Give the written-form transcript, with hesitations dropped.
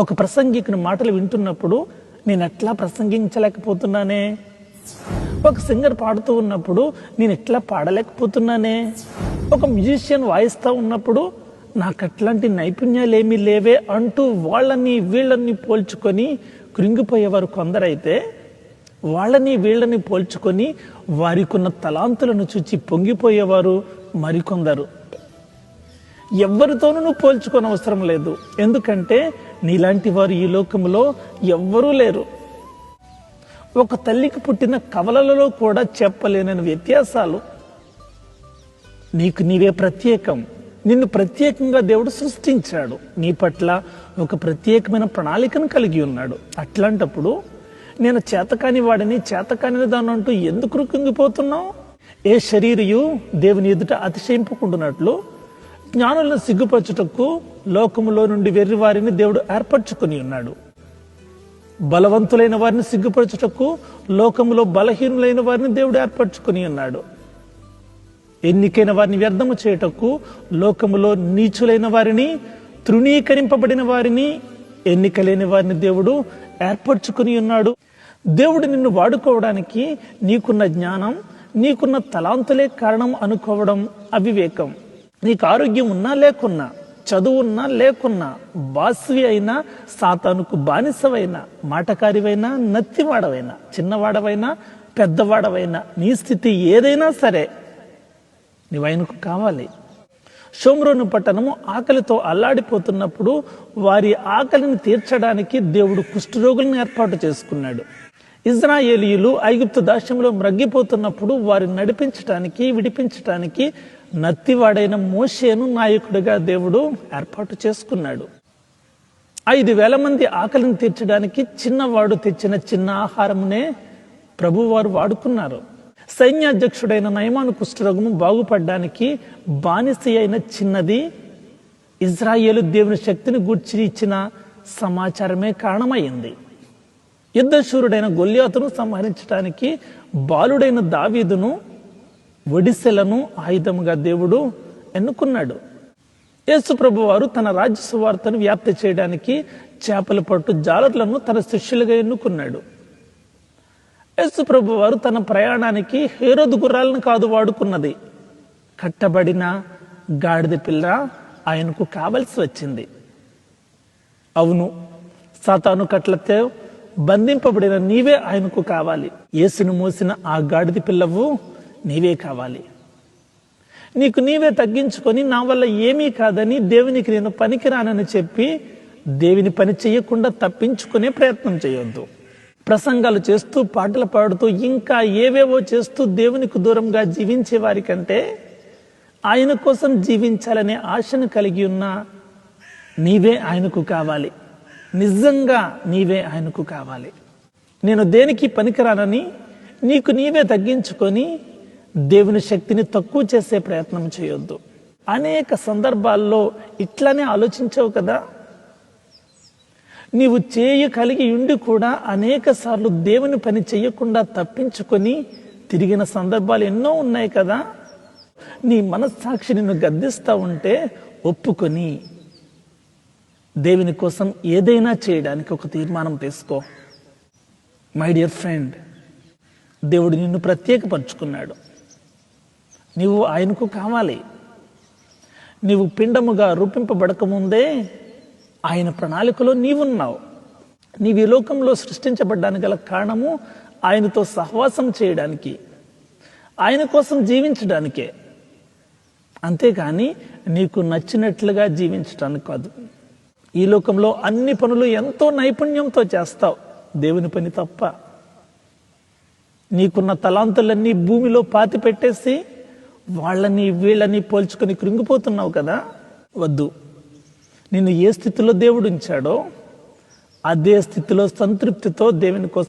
ఒక ప్రసంగికుని మాటలు వింటున్నప్పుడు నేను ఎట్లా ప్రసంగించలేకపోతున్నానే, ఒక సింగర్ పాడుతూ ఉన్నప్పుడు నేను ఎట్లా పాడలేకపోతున్నానే, ఒక మ్యూజిషియన్ వాయిస్తూ ఉన్నప్పుడు నాకు అట్లాంటి నైపుణ్యాలు ఏమీ లేవే అంటూ వాళ్ళని వీళ్ళని పోల్చుకొని కృంగిపోయేవారు కొందరైతే, వాళ్ళని వీళ్ళని పోల్చుకొని వారికున్న తలాంతులను చూచి పొంగిపోయేవారు మరికొందరు. ఎవరితోనూ నువ్వు పోల్చుకొని అవసరం లేదు, ఎందుకంటే నీలాంటి వారు ఈ లోకంలో ఎవ్వరూ లేరు. ఒక తల్లికి పుట్టిన కవలలలో కూడా చెప్పలేని వ్యత్యాసాలు. నీకు నీవే ప్రత్యేకం. నిన్ను ప్రత్యేకంగా దేవుడు సృష్టించాడు. నీ పట్ల ఒక ప్రత్యేకమైన ప్రణాళికను కలిగి ఉన్నాడు. అట్లాంటప్పుడు నేను చేతకాని వాడిని, చేతకాని దాన్ని అంటూ ఎందుకు కుంగిపోతున్నావు? ఏ శరీరయు దేవుని ఎదుట అతిశయింపుకుంటున్నట్లు జ్ఞానులను సిగ్గుపరచుటకు లోకములో నుండి వెర్రి వారిని దేవుడు ఏర్పరచుకుని ఉన్నాడు. బలవంతులైన వారిని సిగ్గుపరచుటకు లోకములో బలహీనులైన వారిని దేవుడు ఏర్పరచుకుని ఉన్నాడు. ఎన్నికైన వారిని వ్యర్థము చేయుటకు లోకములో నీచులైన వారిని, తృణీకరింపబడిన వారిని, ఎన్నిక లేని వారిని దేవుడు ఏర్పరచుకుని ఉన్నాడు. దేవుడు నిన్ను వాడుకోవడానికి నీకున్న జ్ఞానం, నీకున్న తలాంతులే కారణం అనుకోవడం అవివేకం. నీకు ఆరోగ్యం ఉన్నా లేకున్నా, చదువు ఉన్నా లేకున్నా, బాస్వి అయినా, సాతానుకు బానిసవైనా, మాటకారివైనా, నత్తివాడవైనా, చిన్నవాడవైనా, పెద్దవాడవైనా, నీ స్థితి ఏదైనా సరే నీవు ఆయనకు కావాలి. షోమ్రోను పట్టణము ఆకలితో అల్లాడిపోతున్నప్పుడు వారి ఆకలిని తీర్చడానికి దేవుడు కుష్ఠరోగులను ఏర్పాటు చేసుకున్నాడు. ఇజ్రాయేలీయులు ఐగుప్తు దాస్యంలో మ్రగ్గిపోతున్నప్పుడు వారిని నడిపించటానికి, విడిపించటానికి నత్తివాడైన మోషేను నాయకుడిగా దేవుడు ఏర్పాటు చేసుకున్నాడు. 5,000 మంది ఆకలిని తీర్చడానికి చిన్నవాడు తెచ్చిన చిన్న ఆహారమునే ప్రభువారు వాడుకున్నారు. సైన్యాధ్యక్షుడైన నయమాను కుష్ఠరోగము బాగుపడడానికి బానిస అయిన చిన్నది ఇజ్రాయేలు దేవుని శక్తిని గూర్చి ఇచ్చిన సమాచారమే కారణమైంది. యుద్ధశూరుడైన గొల్యాతును సంహరించడానికి బాలుడైన దావీదును, ఒడిసెలను ఆయుధముగా దేవుడు ఎన్నుకున్నాడు. యేసు ప్రభువారు తన రాజ్య సువార్తను వ్యాప్తి చేయడానికి చేపల పట్టు జాలర్లను తన శిష్యులుగా ఎన్నుకున్నాడు. యేసు ప్రభువారు తన ప్రయాణానికి హేరోదు గుర్రాలను కాదు వాడుకున్నది, కట్టబడిన గాడిద పిల్ల ఆయనకు కావలసి వచ్చింది. అవును, సాతాను కట్లతో బంధింపబడిన నీవే ఆయనకు కావాలి. యేసును మోసిన ఆ గాడిద పిల్లవు నీవే కావాలి. నీకు నీవే తగ్గించుకొని నా వల్ల ఏమీ కాదని, దేవునికి నేను పనికిరానని చెప్పి దేవుని పని చేయకుండా తప్పించుకునే ప్రయత్నం చేయొద్దు. ప్రసంగాలు చేస్తూ, పాటలు పాడుతూ, ఇంకా ఏవేవో చేస్తూ దేవునికి దూరంగా జీవించే వారి కంటే ఆయన కోసం జీవించాలనే ఆశను కలిగి ఉన్న నీవే ఆయనకు కావాలి. నిజంగా నీవే ఆయనకు కావాలి. నేను దేనికి పనికిరానని నీకు నీవే తగ్గించుకొని దేవుని శక్తిని తక్కువ చేసే ప్రయత్నం చేయొద్దు. అనేక సందర్భాల్లో ఇట్లానే ఆలోచించావు కదా. నీవు కలిగి ఉండి కూడా అనేక సార్లు దేవుని పని చేయకుండా తప్పించుకొని తిరిగిన సందర్భాలు ఎన్నో ఉన్నాయి కదా. నీ మనస్సాక్షి నిన్ను గద్దిస్తూ ఉంటే ఒప్పుకొని దేవుని కోసం ఏదైనా చేయడానికి ఒక తీర్మానం తీసుకో. మై డియర్ ఫ్రెండ్, దేవుడు నిన్ను ప్రత్యేకపరుచుకున్నాడు. నీవు ఆయనకు కావాలి. నీవు పిండముగా రూపింపబడకముందే ఆయన ప్రణాళికలో నీవున్నావు. నీవు ఈ లోకంలో సృష్టించబడ్డానికి గల కారణము ఆయనతో సహవాసం చేయడానికి, ఆయన కోసం జీవించడానికే, అంతేకాని నీకు నచ్చినట్లుగా జీవించడానికి కాదు. ఈ లోకంలో అన్ని పనులు ఎంతో నైపుణ్యంతో చేస్తావు, దేవుని పని తప్ప. నీకున్న తలాంతులన్నీ భూమిలో పాతి పెట్టేసి వాళ్ళని వీళ్ళని పోల్చుకొని కృంగిపోతున్నావు కదా. వద్దు. నిన్ను ఏ స్థితిలో దేవుడు ఉంచాడో అదే స్థితిలో సంతృప్తితో దేవుని కోసం